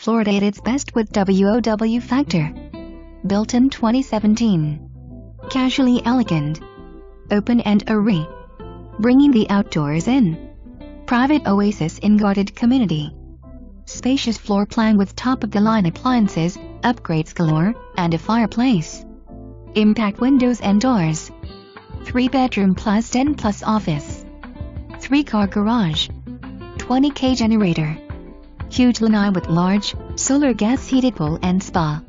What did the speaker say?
floored at its best with WOW factor. Built in 2017. Casually elegant. Open and airy. Bringing the outdoors in. Private oasis in guarded community. Spacious floor plan with top-of-the-line appliances, upgrades galore, and a fireplace. Impact windows and doors. 3-bedroom plus den plus office. 3-car garage. 20K generator. Huge lanai with large, solar gas heated pool and spa.